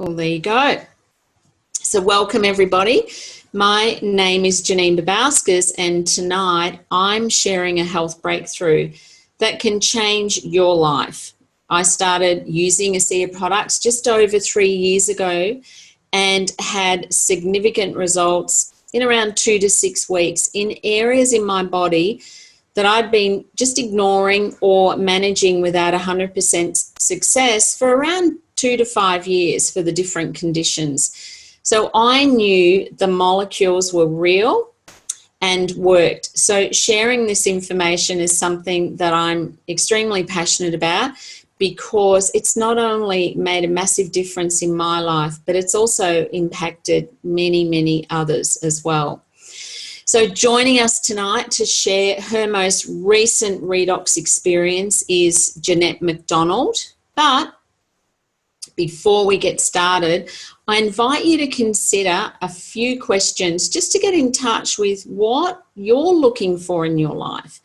Well, there you go. So welcome everybody. My name is Janene Babauskis, and tonight I'm sharing a health breakthrough that can change your life. I started using ASEA products just over 3 years ago and had significant results in around 2 to 6 weeks in areas in my body that I'd been just ignoring or managing without 100% success for around 2 to 5 years for the different conditions. So I knew the molecules were real and worked. So sharing this information is something that I'm extremely passionate about, because it's not only made a massive difference in my life, but it's also impacted many, many others as well. So joining us tonight to share her most recent redox experience is Jeanette McDonald. But before we get started, I invite you to consider a few questions just to get in touch with what you're looking for in your life.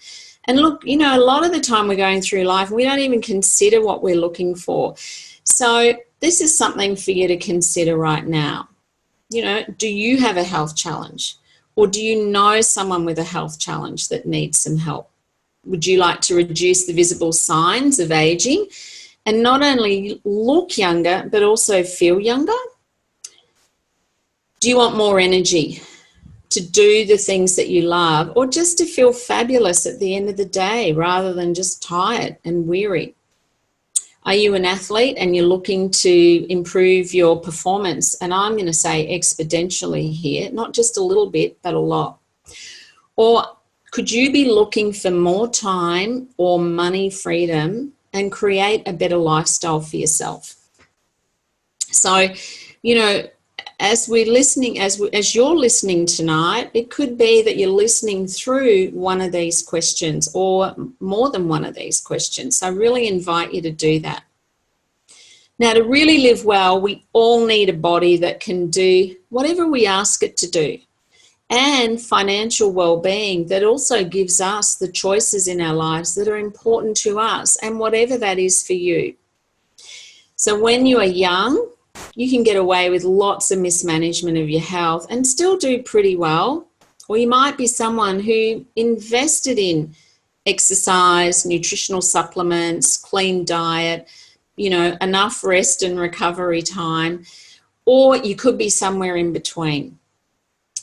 And look, you know, a lot of the time we're going through life and we don't even consider what we're looking for. So this is something for you to consider right now. You know, do you have a health challenge? Or do you know someone with a health challenge that needs some help? Would you like to reduce the visible signs of aging and not only look younger, but also feel younger? Do you want more energy to do the things that you love, or just to feel fabulous at the end of the day rather than just tired and weary? Are you an athlete and you're looking to improve your performance? And I'm going to say exponentially here, not just a little bit, but a lot. Or could you be looking for more time or money freedom and create a better lifestyle for yourself? So, you know, as you're listening tonight, it could be that you're listening through one of these questions or more than one of these questions. So I really invite you to do that. Now, to really live well, we all need a body that can do whatever we ask it to do, and financial well-being that also gives us the choices in our lives that are important to us, and whatever that is for you. So when you are young, you can get away with lots of mismanagement of your health and still do pretty well. Or you might be someone who invested in exercise, nutritional supplements, clean diet, you know, enough rest and recovery time. Or you could be somewhere in between.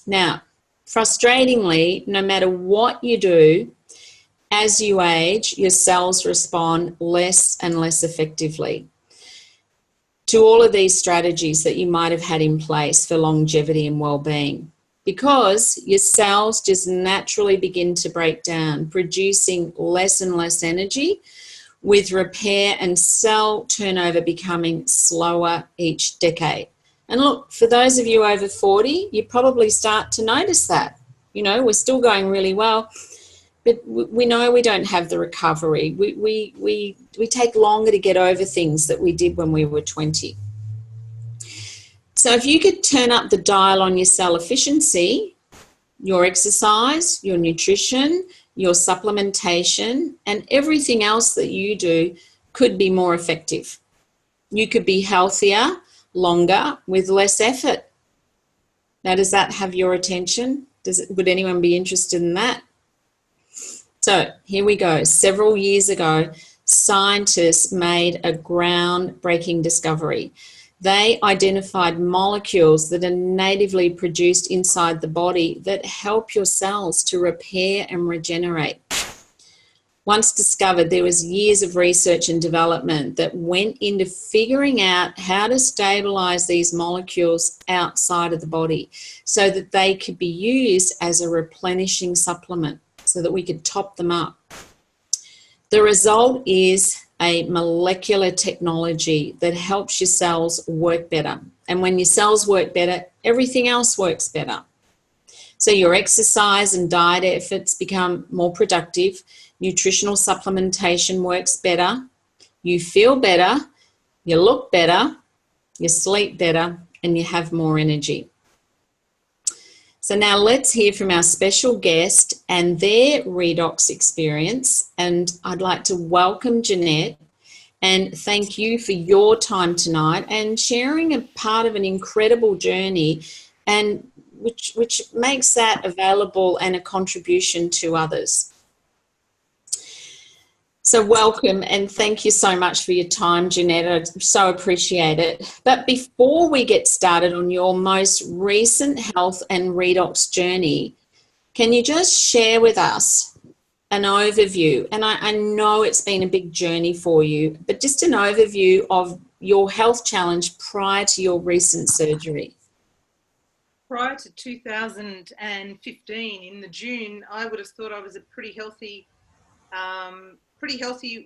Now, frustratingly, no matter what you do, as you age, your cells respond less and less effectively to all of these strategies that you might have had in place for longevity and well-being, because your cells just naturally begin to break down, producing less and less energy, with repair and cell turnover becoming slower each decade. And look, for those of you over 40, you probably start to notice that. You know, we're still going really well, but we know we don't have the recovery. We take longer to get over things that we did when we were 20. So if you could turn up the dial on your cell efficiency, your exercise, your nutrition, your supplementation, and everything else that you do could be more effective. You could be healthier, longer, with less effort. Now, does that have your attention? Would anyone be interested in that? So here we go. Several years ago, scientists made a groundbreaking discovery. They identified molecules that are natively produced inside the body that help your cells to repair and regenerate. Once discovered, there was years of research and development that went into figuring out how to stabilize these molecules outside of the body so that they could be used as a replenishing supplement, so that we could top them up. The result is a molecular technology that helps your cells work better. And when your cells work better, everything else works better. So your exercise and diet efforts become more productive, nutritional supplementation works better, you feel better, you look better, you sleep better, and you have more energy. So now let's hear from our special guest and their redox experience. And I'd like to welcome Jeanette And thank you for your time tonight and sharing a part of an incredible journey, and which makes that available and a contribution to others. So welcome, and thank you so much for your time, Jeanette. I so appreciate it. But before we get started on your most recent health and redox journey, can you just share with us an overview? And I know it's been a big journey for you, but just an overview of your health challenge prior to your recent surgery. Prior to 2015, in the June, I would have thought I was a pretty healthy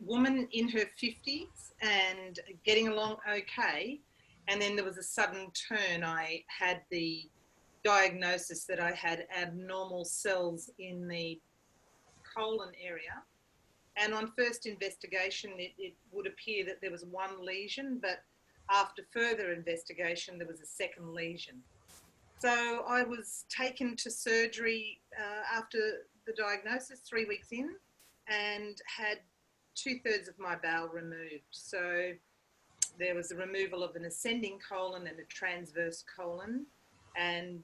woman in her 50s and getting along okay. And then there was a sudden turn. I had the diagnosis that I had abnormal cells in the colon area. And on first investigation, it would appear that there was one lesion, but after further investigation, there was a second lesion. So I was taken to surgery after the diagnosis, 3 weeks in, and had 2/3 of my bowel removed. So there was a removal of an ascending colon and a transverse colon, and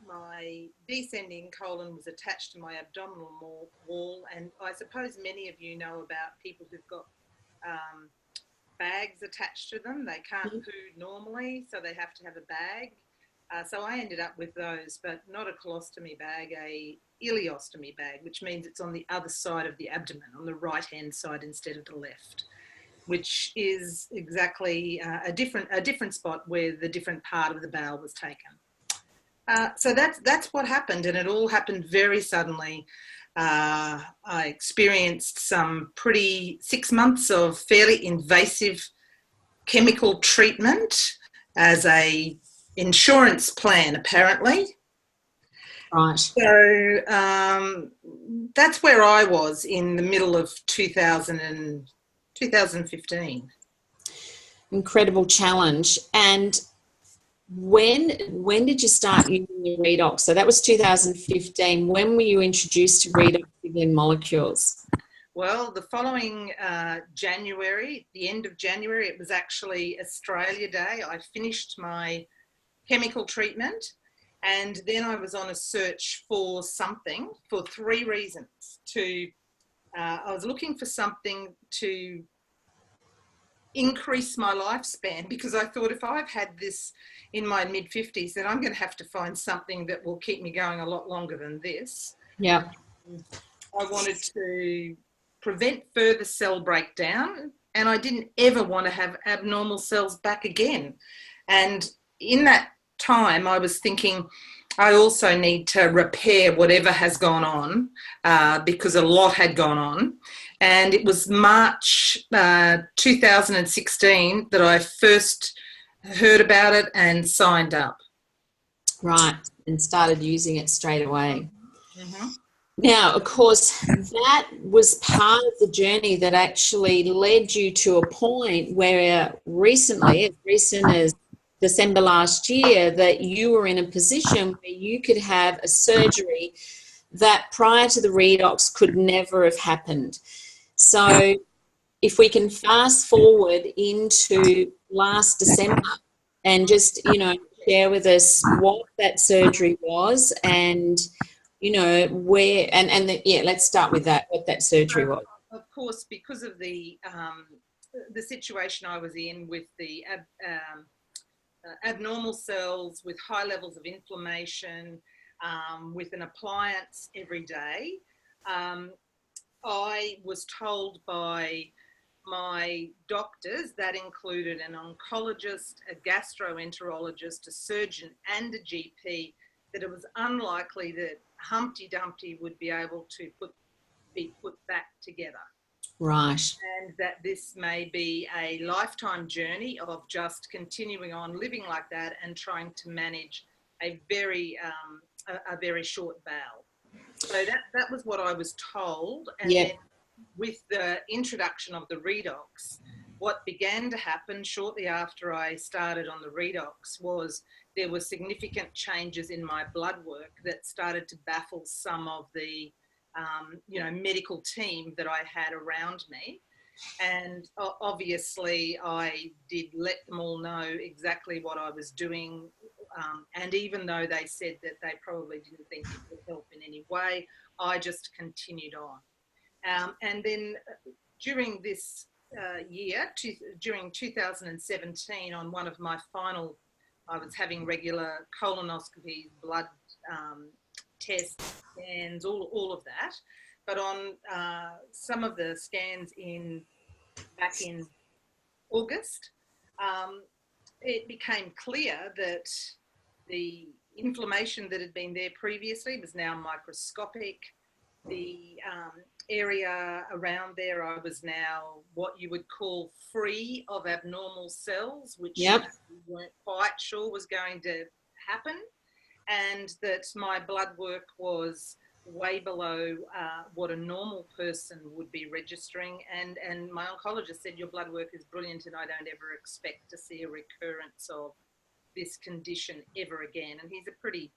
my descending colon was attached to my abdominal wall. And I suppose many of you know about people who've got bags attached to them. They can't poo normally, so they have to have a bag. So I ended up with those, but not a colostomy bag, a ileostomy bag, which means it's on the other side of the abdomen, on the right-hand side instead of the left, which is exactly a different spot where the different part of the bowel was taken. So that's what happened, and it all happened very suddenly. I experienced 6 months of fairly invasive chemical treatment as a insurance plan, apparently. Right. So that's where I was in the middle of 2015. Incredible challenge. And when did you start using your redox? So that was 2015. When were you introduced to redox again molecules? Well, the following January, the end of January, it was actually Australia Day. I finished my chemical treatment, and then I was on a search for something for 3 reasons. I was looking for something to increase my lifespan, because I thought if I've had this in my mid-50s, then I'm going to have to find something that will keep me going a lot longer than this. Yeah. I wanted to prevent further cell breakdown, and I didn't ever want to have abnormal cells back again. And in that time, I was thinking, I also need to repair whatever has gone on, because a lot had gone on. And it was March 2016 that I first heard about it and signed up. Right, and started using it straight away. Mm-hmm. Now, of course, that was part of the journey that actually led you to a point where recently, as recent as December last year, that you were in a position where you could have a surgery that prior to the redox could never have happened. So if we can fast forward into last December and just, share with us what that surgery was and, where, let's start with that, what that surgery was. Of course, because of the situation I was in with the abnormal cells with high levels of inflammation, with an appliance every day, I was told by my doctors, that included an oncologist, a gastroenterologist, a surgeon and a GP, that it was unlikely that Humpty Dumpty would be able to be put back together. Right. And that this may be a lifetime journey of just continuing on living like that and trying to manage a very short bowel. So that was what I was told. And then with the introduction of the redox, what began to happen shortly after I started on the redox was there were significant changes in my blood work that started to baffle some of the medical team that I had around me. And obviously I did let them all know exactly what I was doing. And even though they said that they probably didn't think it would help in any way, I just continued on. And then during this year, during 2017, on one of my final, I was having regular colonoscopies, blood tests, scans, all of that. But on some of the scans back in August, it became clear that the inflammation that had been there previously was now microscopic. The area around there, I was now what you would call free of abnormal cells, which we weren't quite sure was going to happen, and that my blood work was way below what a normal person would be registering. And my oncologist said, your blood work is brilliant and I don't ever expect to see a recurrence of this condition ever again. And he's a pretty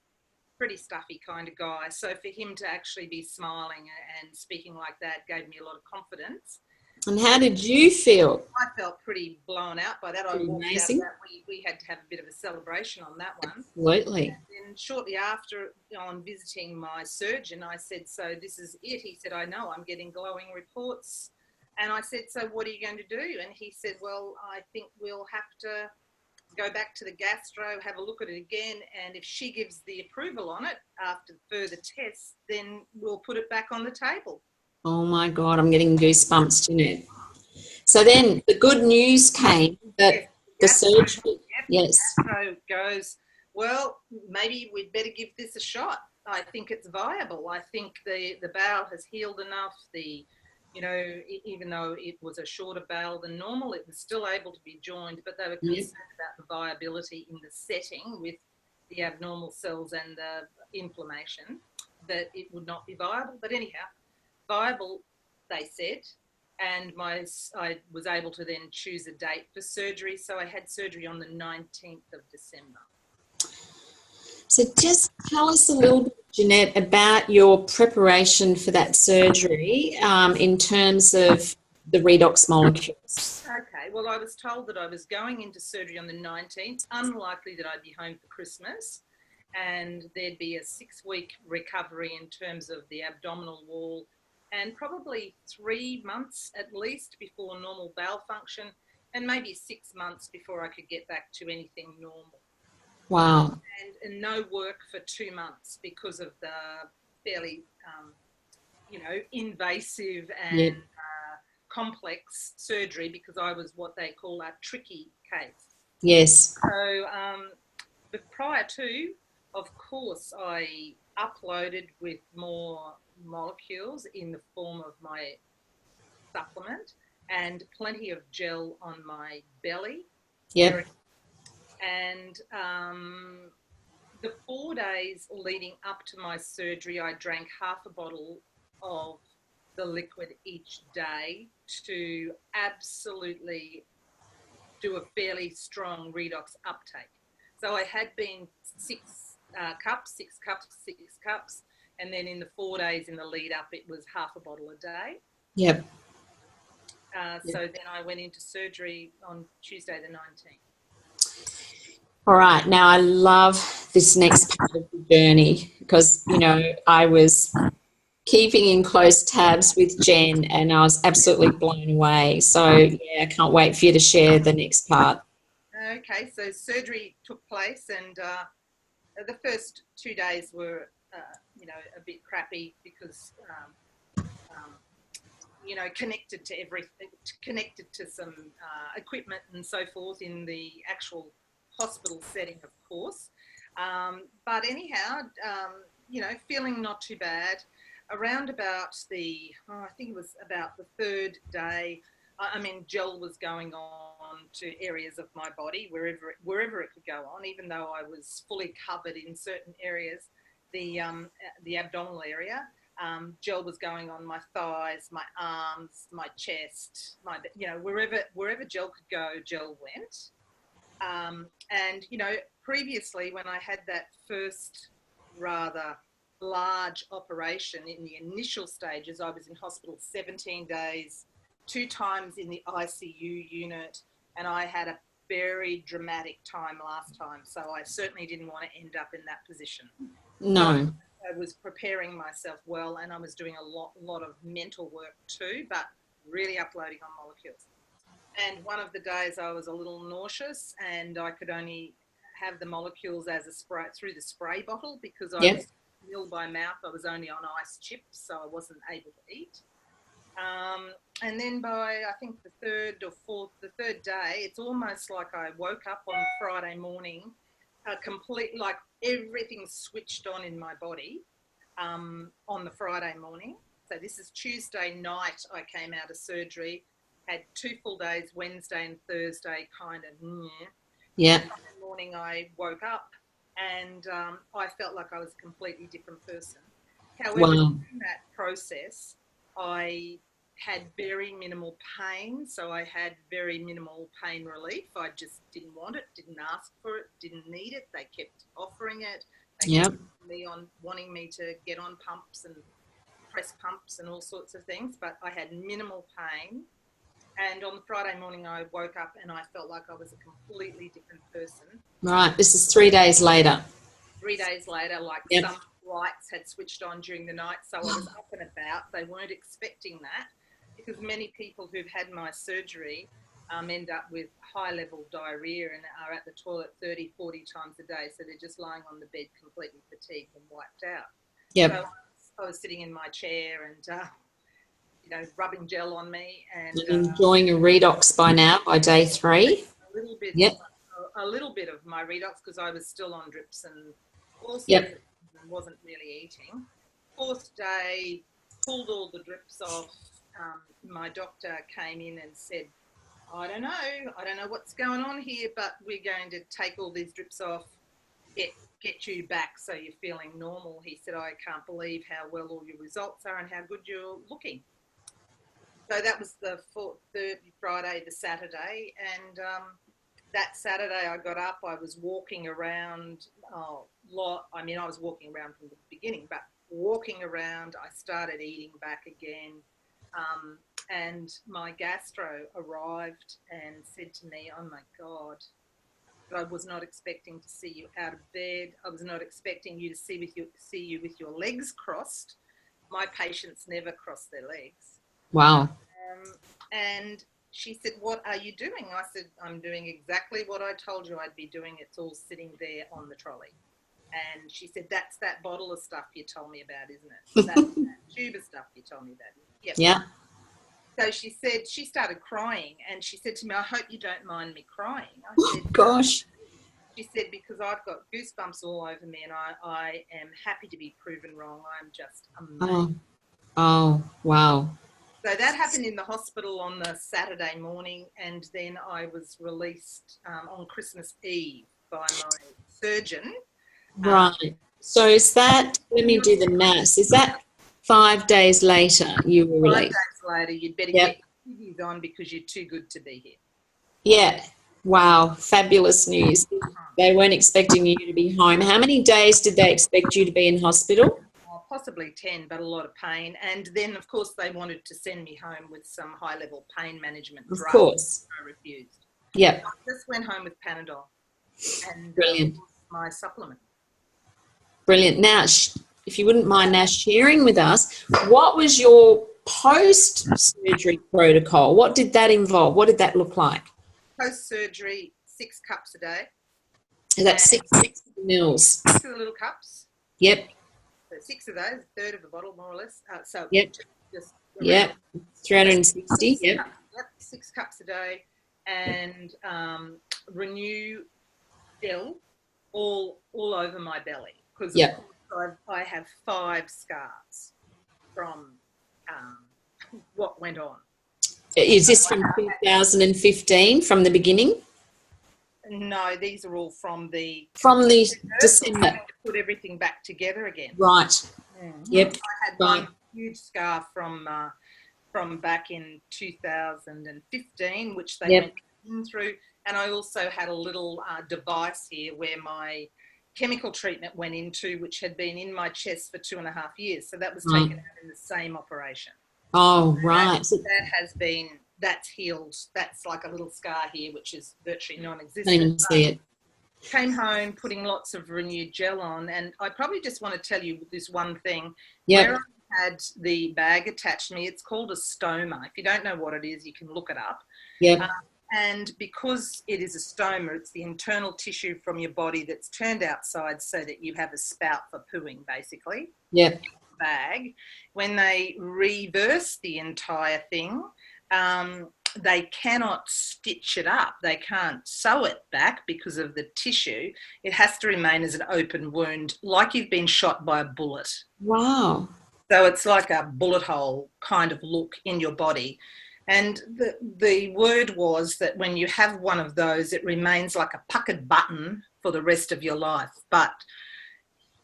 stuffy kind of guy. So for him to actually be smiling and speaking like that gave me a lot of confidence. And how did you feel? I felt pretty blown out by that. I walked out of that. We had to have a bit of a celebration on that one. Absolutely. And then shortly after, on visiting my surgeon, I said, so this is it? He said, I know, I'm getting glowing reports. And I said, so what are you going to do? And he said, well, I think we'll have to go back to the gastro, have a look at it again, and if she gives the approval on it after further tests, then we'll put it back on the table. Oh my God, I'm getting goosebumps, Jeanette. So then the good news came that the surgery, yes. Gastro goes, well, maybe we'd better give this a shot. I think it's viable. I think the bowel has healed enough. Even though it was a shorter bowel than normal, it was still able to be joined, but they were concerned about the viability in the setting with the abnormal cells and the inflammation, that it would not be viable. But anyhow, viable, they said, and I was able to then choose a date for surgery. So I had surgery on the 19th of December. So just tell us a little bit, Jeanette, about your preparation for that surgery in terms of the redox molecules. Okay, well, I was told that I was going into surgery on the 19th, unlikely that I'd be home for Christmas, and there'd be a 6-week recovery in terms of the abdominal wall, and probably 3 months at least before normal bowel function, and maybe 6 months before I could get back to anything normal. Wow. And no work for 2 months because of the fairly, invasive and complex surgery, because I was what they call a tricky case. Yes. So, but prior to, of course, I uploaded with more molecules in the form of my supplement and plenty of gel on my belly. Yep. And the 4 days leading up to my surgery, I drank half a bottle of the liquid each day to absolutely do a fairly strong redox uptake. So I had been 6 cups, and then in the 4 days in the lead up, it was half a bottle a day. Yep. So then I went into surgery on Tuesday the 19th. All right. Now, I love this next part of the journey because, I was keeping in close tabs with Jen and I was absolutely blown away. So, I can't wait for you to share the next part. Okay. So surgery took place, and the first 2 days were, a bit crappy because, connected to everything, connected to some equipment and so forth in the actual hospital setting, of course. But anyhow, feeling not too bad. Around about I think it was about the 3rd day, gel was going on to areas of my body, wherever it could go on, even though I was fully covered in certain areas, the abdominal area. Gel was going on my thighs, my arms, my chest, wherever gel could go, gel went. And previously when I had that first rather large operation in the initial stages, I was in hospital 17 days 2 times in the ICU unit, and I had a very dramatic time last time, so I certainly didn't want to end up in that position. No. So I was preparing myself well, and I was doing a lot of mental work too, but really uploading on molecules. And one of the days I was a little nauseous, and I could only have the molecules as a spray through the spray bottle because I was nil by mouth. I was only on ice chips, so I wasn't able to eat. And then by, I think, the third day, it's almost like I woke up on Friday morning, like everything switched on in my body on the Friday morning. So this is Tuesday night I came out of surgery, had 2 full days, Wednesday and Thursday, kind of, Yeah. Friday morning I woke up and I felt like I was a completely different person. However, in that process, I had very minimal pain, so I had very minimal pain relief. I just didn't want it, didn't ask for it, didn't need it. They kept offering it. They kept wanting me to get on pumps and press pumps and all sorts of things, but I had minimal pain. And on the Friday morning, I woke up and I felt like I was a completely different person. Right. This is 3 days later. 3 days later, like some lights had switched on during the night, so I was up and about. They weren't expecting that because many people who've had my surgery end up with high-level diarrhea and are at the toilet 30, 40 times a day. So they're just lying on the bed completely fatigued and wiped out. Yep. So I was sitting in my chair and, rubbing gel on me. And enjoying a redox by now, by day 3? A little bit. Yep. A little bit of my redox because I was still on drips and also and wasn't really eating. 4th day, pulled all the drips off. My doctor came in and said, I don't know what's going on here, but we're going to take all these drips off, get you back so you're feeling normal. He said, I can't believe how well all your results are and how good you're looking. So that was the third Friday, the Saturday, and that Saturday I got up, I was walking around I was walking around from the beginning, but walking around, I started eating back again. And my gastro arrived and said to me, oh my God, I was not expecting to see you out of bed. I was not expecting you to see you with your legs crossed. My patients never cross their legs. Wow. And she said, what are you doing? I said, I'm doing exactly what I told you I'd be doing. It's all sitting there on the trolley. And she said, that's that bottle of stuff you told me about, isn't it? That's that tube of stuff you told me about. Yep. Yeah. So she said, she started crying and she said to me, I hope you don't mind me crying. I said, gosh. She said, because I've got goosebumps all over me and I am happy to be proven wrong. I'm just amazing. Oh, wow. So that happened in the hospital on the Saturday morning, and then I was released on Christmas Eve by my surgeon. Right. So is that, let me do the maths, is that 5 days later you were released? 5 days later, you'd better get your kidneys on because you're too good to be here. Yeah. Wow. Fabulous news. They weren't expecting you to be home. How many days did they expect you to be in hospital? Possibly 10, but a lot of pain. And then, of course, they wanted to send me home with some high-level pain management drugs. Of course. I refused. Yep. I just went home with Panadol and my supplement. Brilliant. Now, if you wouldn't mind now sharing with us, what was your post-surgery protocol? What did that involve? What did that look like? Post-surgery, 6 cups a day. Is that 6 mils? 6 of the little cups. Yep. So 6 of those, a third of a bottle, more or less. Just 360. Yep. 6 cups a day, and Renew gel all over my belly because I have 5 scars from what went on. Is this from 2015, from the beginning? No, these are all from the December. I had to put everything back together again. Right. Mm-hmm. Yep. I had one huge scar from back in 2015, which they went in through, and I also had a little device here where my chemical treatment went into, which had been in my chest for 2.5 years. So that was taken out in the same operation. Oh, right. That has been that's healed. That's like a little scar here, which is virtually Can't non-existent. even see it. Came home putting lots of renewed gel on, and I probably just want to tell you this one thing. Yep. Where I had the bag attached to me, it's called a stoma. If you don't know what it is, you can look it up. Yep. And because it is a stoma, it's the internal tissue from your body that's turned outside so that you have a spout for pooing, basically. Yep. Bag. When they reverse the entire thing, they cannot stitch it up. They can't sew it back because of the tissue. It has to remain as an open wound, like you've been shot by a bullet. Wow. So it's like a bullet hole kind of look in your body. And the word was that when you have one of those, it remains like a puckered button for the rest of your life. But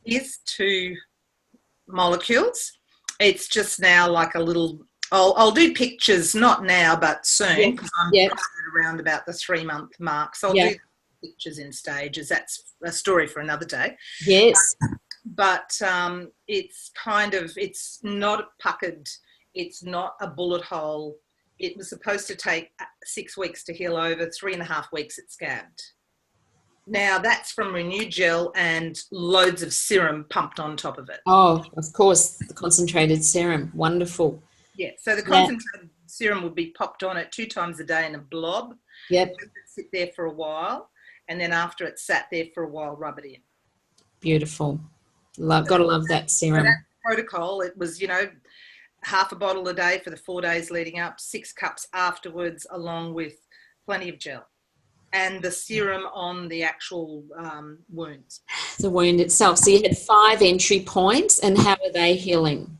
here's 2 molecules. It's just now like a little, I'll do pictures, not now, but soon, because I'm around about the 3-month mark. So I'll do pictures in stages. That's a story for another day. Yes. But it's kind of, it's not puckered. It's not a bullet hole. It was supposed to take 6 weeks to heal over, 3.5 weeks it scabbed. Now, that's from renewed gel and loads of serum pumped on top of it. Oh, of course, the concentrated serum. Wonderful. Yeah, so the concentrated serum would be popped on it 2 times a day in a blob. Yep. Sit there for a while, and then after it's sat there for a while, rub it in. Beautiful. Gotta love that serum. So that protocol, it was, half a bottle a day for the 4 days leading up, 6 cups afterwards, along with plenty of gel and the serum on the actual wounds. The wound itself. So you had 5 entry points, and how are they healing?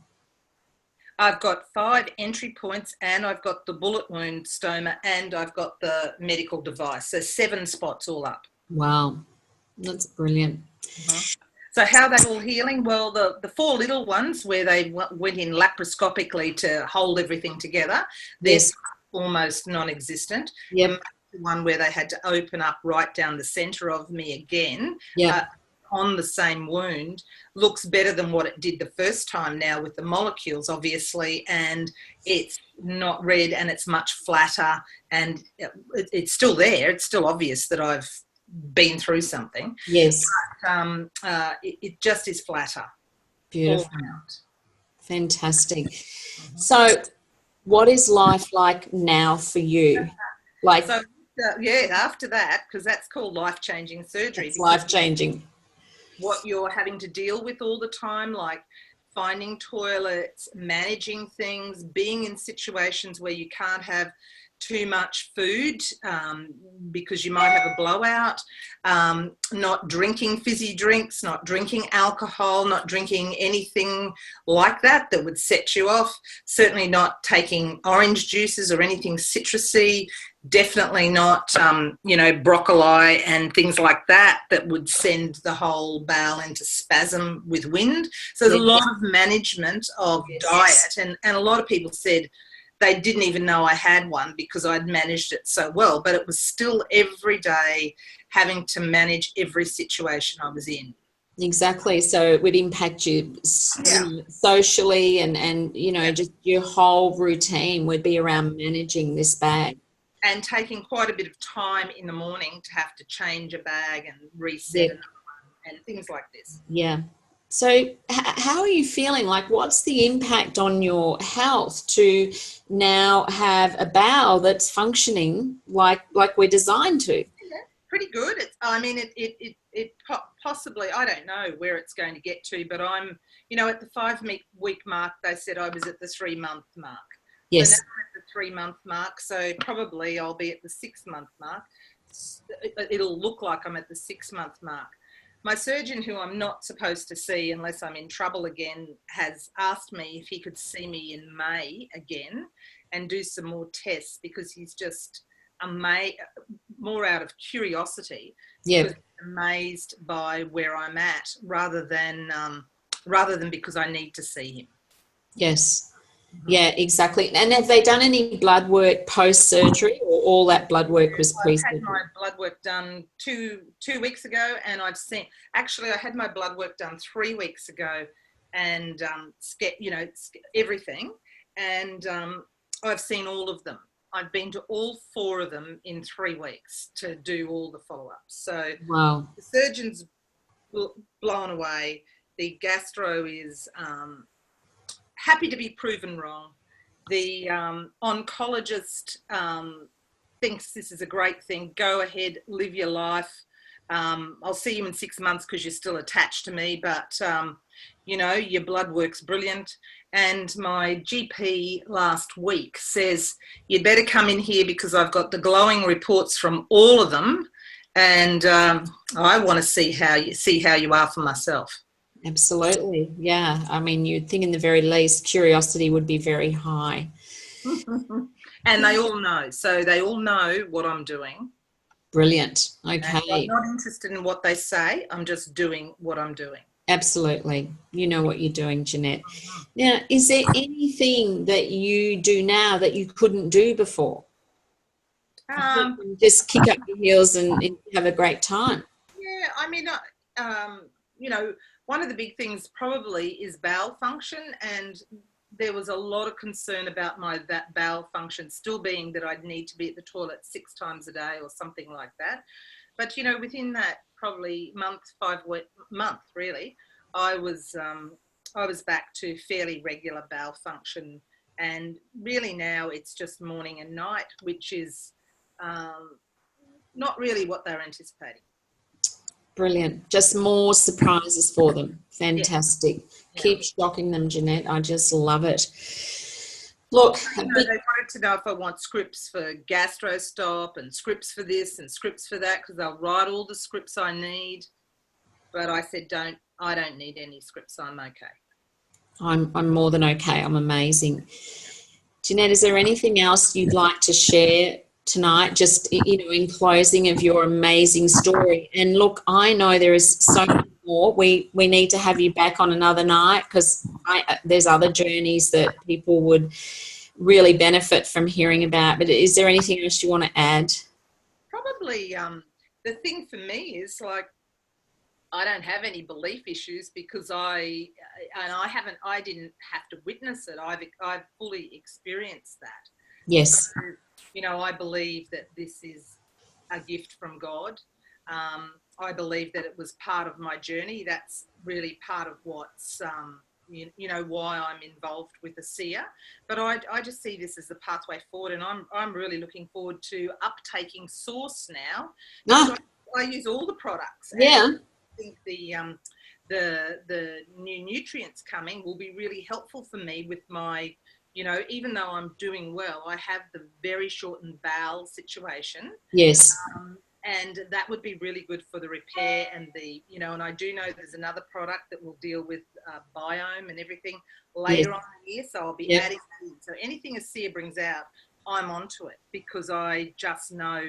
I've got 5 entry points, and I've got the bullet wound stoma, and I've got the medical device. So 7 spots all up. Wow. That's brilliant. So how are they all healing? Well, the 4 little ones where they went in laparoscopically to hold everything together, they're almost non-existent. Yep. The one where they had to open up right down the centre of me again on the same wound looks better than what it did the first time now with the molecules, obviously, and it's not red and it's much flatter, and it's still there. It's still obvious that I've been through something. Yes. But, it just is flatter. Beautiful. Fantastic. So what is life like now for you? After that, because that's called life-changing surgery. It's life-changing. What you're having to deal with all the time, like finding toilets, managing things, being in situations where you can't have too much food because you might have a blowout, not drinking fizzy drinks, not drinking alcohol, not drinking anything like that would set you off, certainly not taking orange juices or anything citrusy, definitely not, broccoli and things like that would send the whole bowel into spasm with wind. So there's a lot of management of diet, and a lot of people said they didn't even know I had one because I'd managed it so well, but it was still every day having to manage every situation I was in. Exactly. So it would impact you socially and just your whole routine would be around managing this bag. And taking quite a bit of time in the morning to have to change a bag and reset another one and things like this. Yeah. So how are you feeling? Like, what's the impact on your health to now have a bowel that's functioning like we're designed to? Yeah, pretty good. It possibly, I don't know where it's going to get to, but I'm, at the 5-week mark, they said I was at the 3-month mark. Yes. So now I'm at the 3-month mark, so probably I'll be at the 6-month mark. It'll look like I'm at the 6-month mark. My surgeon, who I'm not supposed to see unless I'm in trouble again, has asked me if he could see me in May again and do some more tests because he's just more out of curiosity. Yeah. Amazed by where I'm at rather than because I need to see him. Yes. Yeah, exactly. And have they done any blood work post-surgery, or all that blood work was pre-surgery? I had my blood work done two weeks ago, and I had my blood work done 3 weeks ago, and everything, and I've seen all of them. I've been to all 4 of them in 3 weeks to do all the follow-ups. So Wow. the surgeon's blown away. The gastro is happy to be proven wrong. The oncologist thinks this is a great thing. Go ahead, live your life. I'll see you in 6 months because you're still attached to me, but you know, your blood work's brilliant. And my GP last week says, you'd better come in here because I've got the glowing reports from all of them, and I want to see how you are for myself. Absolutely. Yeah. I mean, you'd think in the very least curiosity would be very high. And they all know. So they all know what I'm doing. Brilliant. Okay. And I'm not interested in what they say. I'm just doing what I'm doing. Absolutely. You know what you're doing, Jeanette. Now, is there anything that you do now that you couldn't do before? Just kick up your heels and have a great time. Yeah, I mean, you know, one of the big things probably is bowel function, and there was a lot of concern about that bowel function still being that I'd need to be at the toilet 6 times a day or something like that. But, you know, within that probably month really, I was back to fairly regular bowel function, and really now it's just morning and night, which is not really what they're anticipating. Brilliant. Just more surprises for them. Fantastic. Yeah. Keep shocking them, Jeanette. I just love it. Look, they wanted to know if I want scripts for GastroStop and scripts for this and scripts for that, because they'll write all the scripts I need. But I said, I don't need any scripts. I'm okay. I'm more than okay. I'm amazing. Jeanette, is there anything else you'd like to share tonight, just, you know, in closing of your amazing story? And look, I know there is so much more. We need to have you back on another night, because there's other journeys that people would really benefit from hearing about. But is there anything else you want to add? Probably the thing for me is, like, I don't have any belief issues because I didn't have to witness it. I've fully experienced that. Yes. So, you know, I believe that this is a gift from God. I believe that it was part of my journey. That's really part of what's, you know, why I'm involved with the SEER. But I just see this as the pathway forward, and I'm really looking forward to uptaking Source now. Ah. I use all the products. Yeah. I think the new nutrients coming will be really helpful for me with my, you know, even though I'm doing well, I have the very shortened bowel situation. Yes. And that would be really good for the repair and the, you know, and I do know there's another product that will deal with biome and everything later on in the year. So I'll be adding that in. So anything ASEA brings out, I'm onto it, because I just know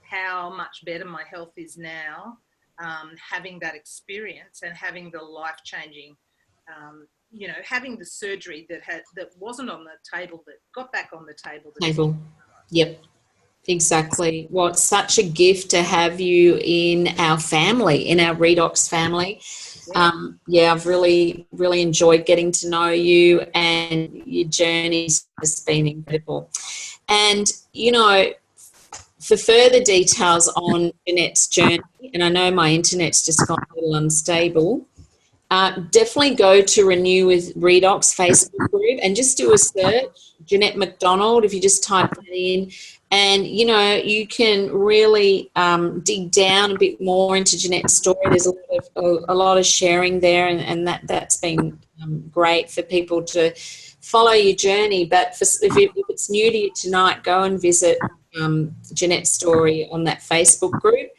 how much better my health is now, having that experience and having the life-changing, you know, having the surgery that wasn't on the table, that got back on the table. Yep. Exactly. Well, it's such a gift to have you in our family, in our Redox family. I've really, really enjoyed getting to know you, and your journey has been incredible. And, you know, for further details on Jeanette's journey, and I know my internet's just gone a little unstable, definitely go to Renew with Redox Facebook group and just do a search, Jeanette McDonald, if you just type that in. And, you know, you can really dig down a bit more into Jeanette's story. There's a lot of sharing there, and that's been great for people to follow your journey. But if it's new to you tonight, go and visit Jeanette's story on that Facebook group.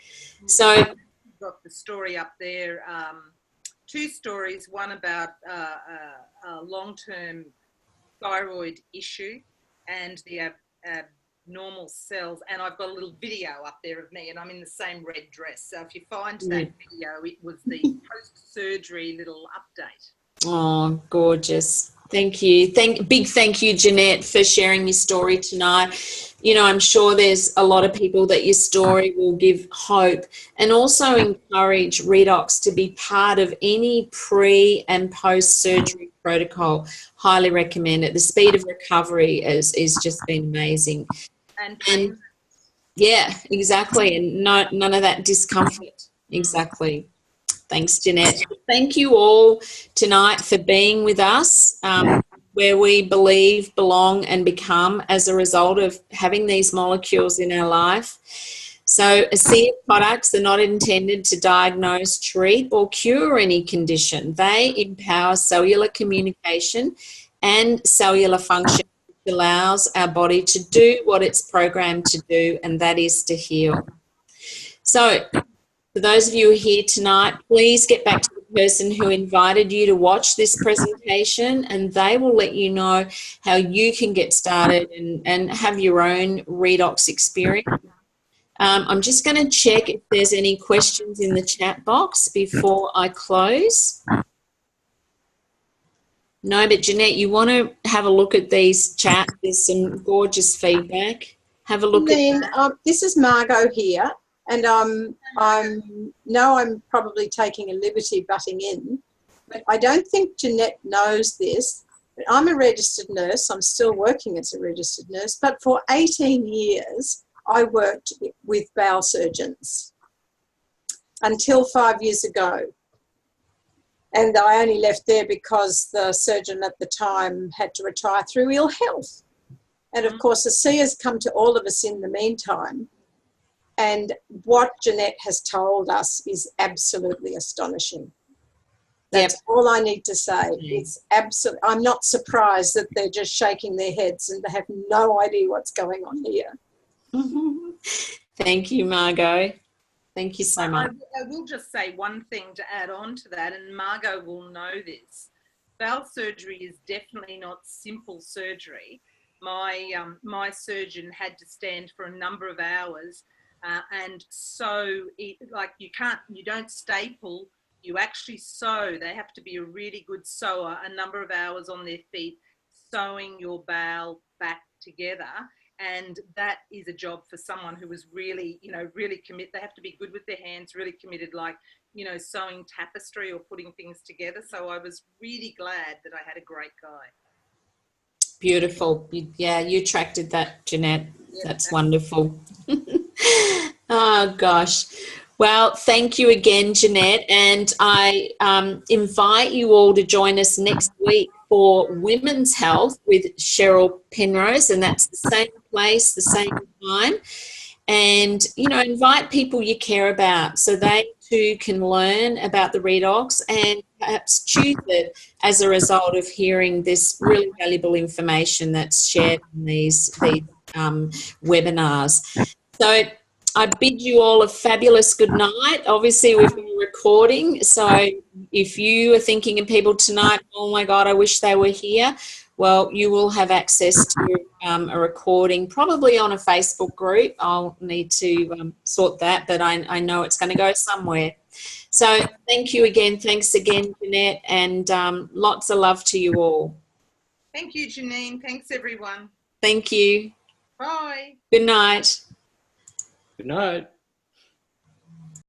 So I've got the story up there, 2 stories, one about a long-term thyroid issue and the abnormal cells, and I've got a little video up there of me, and I'm in the same red dress. So if you find that video, it was the post-surgery little update. Oh, gorgeous. Thank you. Big thank you, Jeanette, for sharing your story tonight. You know, I'm sure there's a lot of people that your story will give hope, and also encourage Redox to be part of any pre and post-surgery protocol. Highly recommend it. The speed of recovery is just been amazing. And pain. And yeah, exactly. And none of that discomfort. Exactly. Thanks, Jeanette. Thank you all tonight for being with us, where we believe, belong and become as a result of having these molecules in our life. So ASEA products are not intended to diagnose, treat or cure any condition. They empower cellular communication and cellular function, which allows our body to do what it's programmed to do, and that is to heal. So for those of you who are here tonight, please get back to the person who invited you to watch this presentation, and they will let you know how you can get started and have your own redox experience. I'm just going to check if there's any questions in the chat box before I close. No, but Jeanette, you want to have a look at these chats. There's some gorgeous feedback. Have a look at that. This is Margot here, and I'm probably taking a liberty butting in, but I don't think Jeanette knows this, but I'm a registered nurse. I'm still working as a registered nurse, but for 18 years, I worked with bowel surgeons until 5 years ago. And I only left there because the surgeon at the time had to retire through ill health. And of course, ASEA has come to all of us in the meantime. And what Jeanette has told us is absolutely astonishing. That's all I need to say. It's absolutely, I'm not surprised that they're just shaking their heads and they have no idea what's going on here. Thank you, Margot. Thank you so much. I will just say one thing to add on to that, and Margot will know this. Bowel surgery is definitely not simple surgery. My surgeon had to stand for a number of hours, and sew. You don't staple. You actually sew. They have to be a really good sewer. A number of hours on their feet, sewing your bowel back together. And that is a job for someone who is really, really committed. They have to be good with their hands, really committed, like, sewing tapestry or putting things together. So I was really glad that I had a great guy. Beautiful. Yeah, you attracted that, Jeanette. Yeah, that's wonderful. Oh, gosh. Well, thank you again, Jeanette. And I invite you all to join us next week for Women's Health with Cheryl Penrose, and that's the same place, the same time. And, invite people you care about so they too can learn about the redox and perhaps choose it as a result of hearing this really valuable information that's shared in these webinars. So I bid you all a fabulous good night. Obviously, we've been recording, so if you are thinking of people tonight, oh my God, I wish they were here, well, you will have access to a recording, probably on a Facebook group. I'll need to sort that, but I know it's going to go somewhere. So thank you again. Thanks again, Jeanette, and lots of love to you all. Thank you, Janene. Thanks, everyone. Thank you. Bye. Good night. Good night.